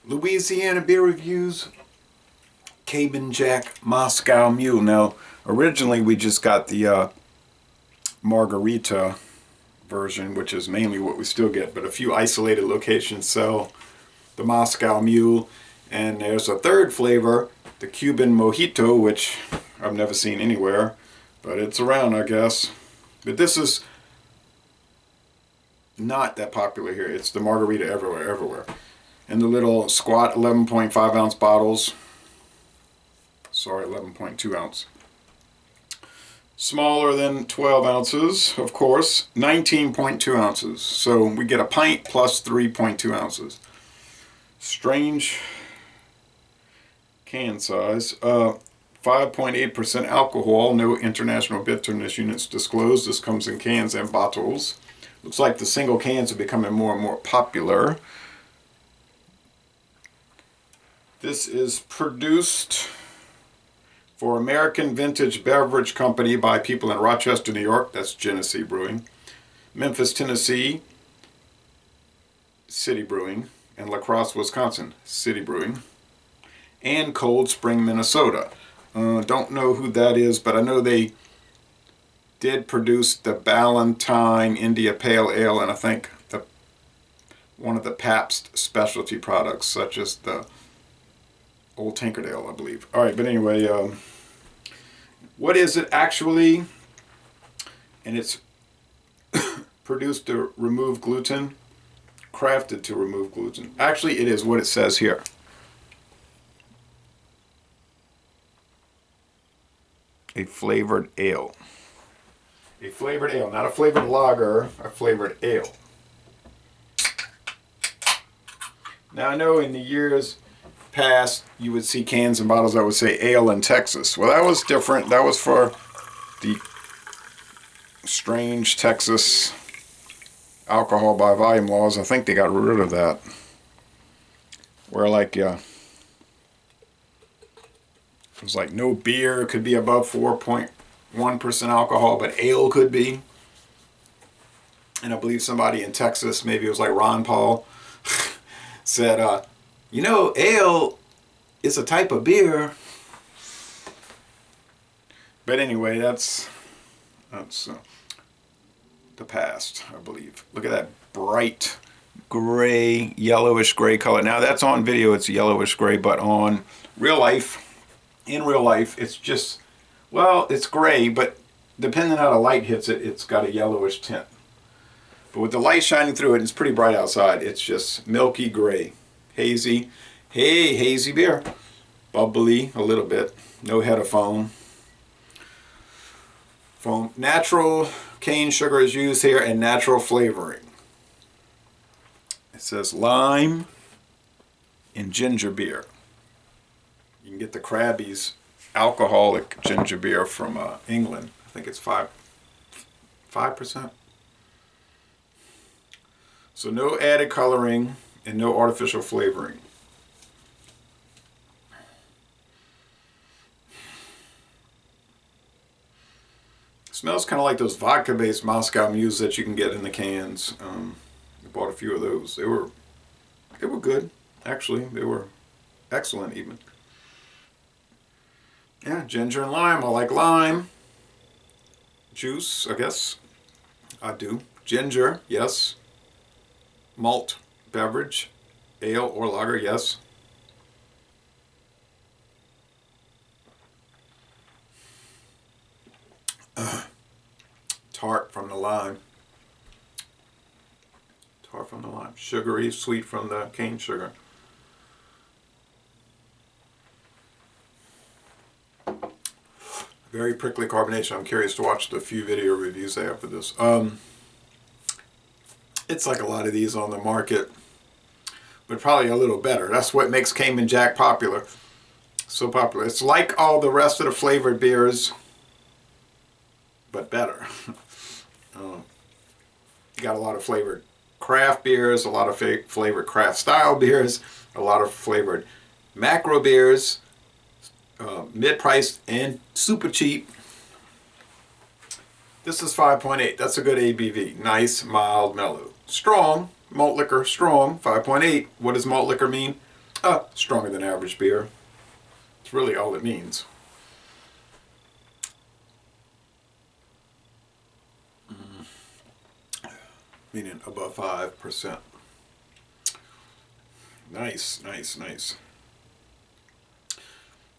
Louisiana beer reviews. Cayman Jack Moscow Mule. Now, originally we just got the margarita version, which is mainly what we still get, but a few isolated locations sell the Moscow Mule. And there's a third flavor, the Cuban Mojito, which I've never seen anywhere, but it's around, I guess. But this is not that popular here. It's the margarita everywhere. And the little squat 11.5 ounce bottles. Sorry, 11.2 ounce. Smaller than 12 ounces, of course. 19.2 ounces. So we get a pint plus 3.2 ounces. Strange can size. 5.8% alcohol. No international bitterness units disclosed. This comes in cans and bottles. Looks like the single cans are becoming more and more popular. This is produced for American Vintage Beverage Company by people in Rochester, New York. That's Genesee Brewing. Memphis, Tennessee, City Brewing. And La Crosse, Wisconsin, City Brewing. And Cold Spring, Minnesota. Don't know who that is, but I know they did produce the Ballantine India Pale Ale, and I think one of the Pabst specialty products, such as the Old Tankerdale, I believe. All right, but anyway, what is it actually? And it's produced to remove gluten, crafted to remove gluten. Actually, it is what it says here. A flavored ale. A flavored ale, not a flavored lager, a flavored ale. Now, I know in the years past, you would see cans and bottles that would say ale in Texas. Well, that was different. That was for the strange Texas alcohol by volume laws. I think they got rid of that. Where like, it was like no beer could be above 4.1% alcohol, but ale could be. And I believe somebody in Texas, maybe it was like Ron Paul, said, you know, ale is a type of beer. But anyway, that's the past, I believe. Look at that bright gray, yellowish gray color. Now that's on video, it's yellowish gray, but on real life, in real life, it's just, well, it's gray, but depending on how the light hits it, it's got a yellowish tint. But with the light shining through it, it's pretty bright outside. It's just milky gray, hazy. Hey, hazy beer. Bubbly a little bit. No head of foam. Natural cane sugar is used here and natural flavoring. It says lime and ginger beer. You can get the Krabby's alcoholic ginger beer from England. I think it's 5%. So no added coloring and no artificial flavoring. Smells kind of like those vodka-based Moscow Mules that you can get in the cans. I bought a few of those. They were good, actually. They were excellent, even. Yeah, ginger and lime. I like lime. Juice, I guess. I do. Ginger, yes. Malt beverage, ale or lager, yes. Tart from the lime. Tart from the lime. Sugary, sweet from the cane sugar. Very prickly carbonation. I'm curious to watch the few video reviews they have for this. It's like a lot of these on the market, but probably a little better. That's what makes Cayman Jack popular. So popular. It's like all the rest of the flavored beers, but better. You got a lot of flavored craft beers, a lot of flavored craft style beers, a lot of flavored macro beers, mid-priced and super cheap. This is 5.8. That's a good ABV. Nice, mild, mellow. Strong, malt liquor, strong, 5.8. What does malt liquor mean? Stronger than average beer. It's really all it means. Meaning above 5%. Nice, nice, nice.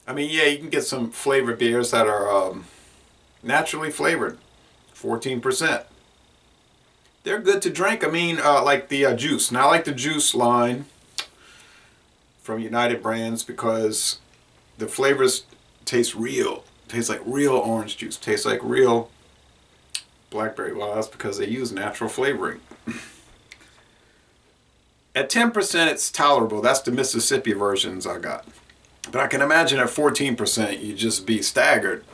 I mean, yeah, you can get some flavored beers that are naturally flavored. 14%. They're good to drink. I mean, like the juice. Now, I like the juice line from United Brands because the flavors taste real. Taste like real orange juice. Taste like real blackberry. Well, that's because they use natural flavoring. At 10%, it's tolerable. That's the Mississippi versions I got. But I can imagine at 14%, you'd just be staggered.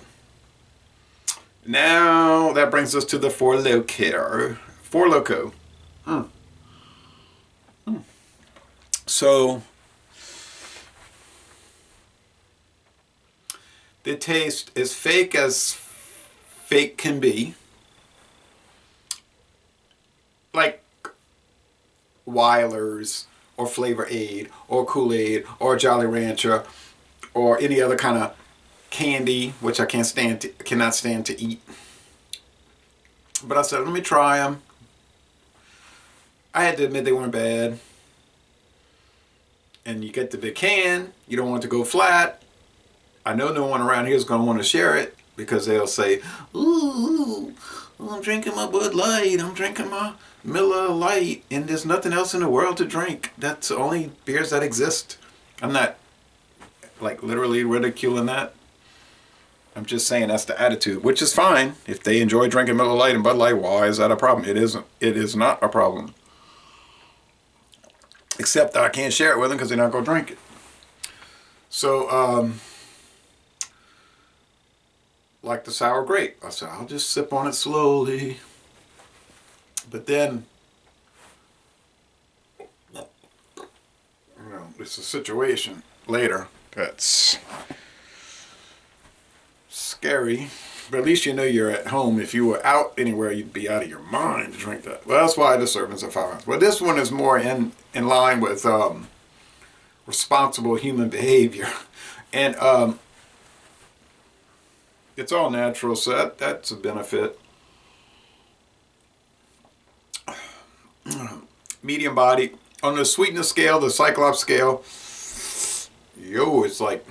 Now, that brings us to the Four Loko. Four Loko. So, the taste is fake as fake can be. Like Weiler's or Flavor Aid or Kool-Aid or Jolly Rancher or any other kind of candy, which I cannot stand to eat. But I said, let me try them. I had to admit they weren't bad. And you get the big can, you don't want it to go flat. I know no one around here is going to want to share it because they'll say, ooh, I'm drinking my Bud Light, I'm drinking my Miller Lite, and there's nothing else in the world to drink. That's the only beers that exist. I'm not like literally ridiculing that. I'm just saying that's the attitude, which is fine. If they enjoy drinking Miller Lite and Bud Light, why is that a problem? It isn't. It is not a problem. Except that I can't share it with them because they're not going to drink it. So, like the sour grape. I said, I'll just sip on it slowly. But then, you know, it's a situation later that's scary. But at least you know you're at home. If you were out anywhere, you'd be out of your mind to drink that. Well, that's why the servings are 5 ounces. But this one is more in line with responsible human behavior. And it's all natural, so that's a benefit. Medium body. On the sweetness scale, the Cyclops scale, it's like,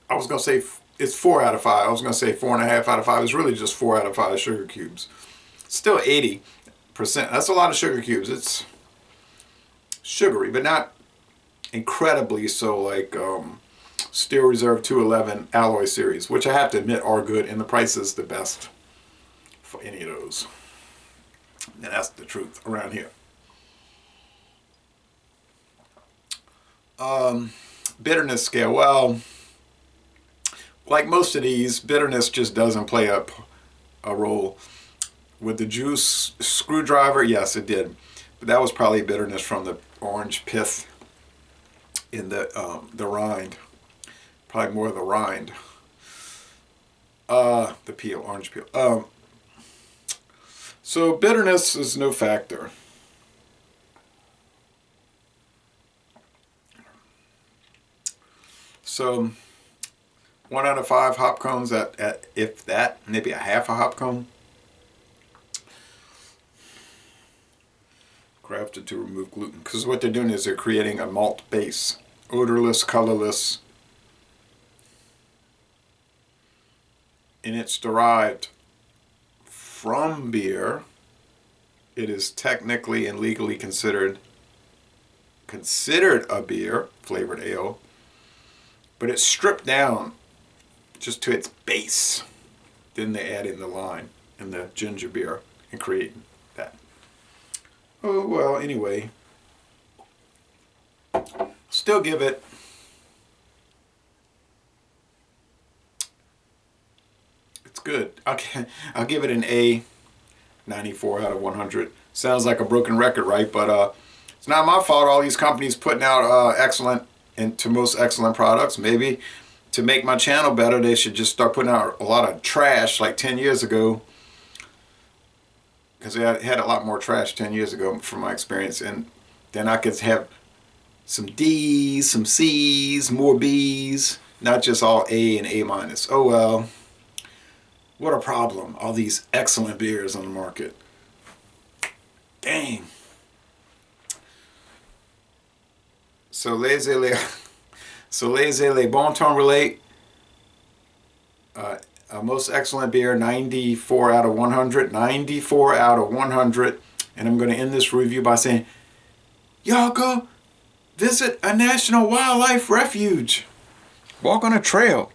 I was going to say it's 4 out of 5. I was going to say 4.5 out of 5. It's really just 4 out of 5 sugar cubes. Still 80%. That's a lot of sugar cubes. It's sugary, but not incredibly so, like Steel Reserve 211 Alloy Series, which I have to admit are good, and the price is the best for any of those. And that's the truth around here. Bitterness scale. Well, like most of these, bitterness just doesn't play a role. With the juice screwdriver, yes, it did. But that was probably bitterness from the orange pith in the rind. Probably more of the rind. The peel, orange peel. So bitterness is no factor. So 1 out of 5 hop cones at if that, maybe a half a hop cone. Crafted to remove gluten. Because what they're doing is they're creating a malt base. Odorless, colorless. And it's derived from beer. It is technically and legally considered a beer, flavored ale. But it's stripped down just to its base. Then they add in the lime and the ginger beer and create that. Oh, well, anyway. Still give it good. Okay, I'll give it an A, 94 out of 100. Sounds like a broken record, right? But it's not my fault. All these companies putting out excellent and to most excellent products. Maybe to make my channel better, they should just start putting out a lot of trash like 10 years ago. Because they had a lot more trash 10 years ago from my experience. And then I could have some D's, some C's, more B's, not just all A and A minus. Oh well, what a problem. All these excellent beers on the market. Dang. So les bon temps relate. Most excellent beer, 94 out of 100. 94 out of 100. And I'm going to end this review by saying, y'all go visit a national wildlife refuge. Walk on a trail.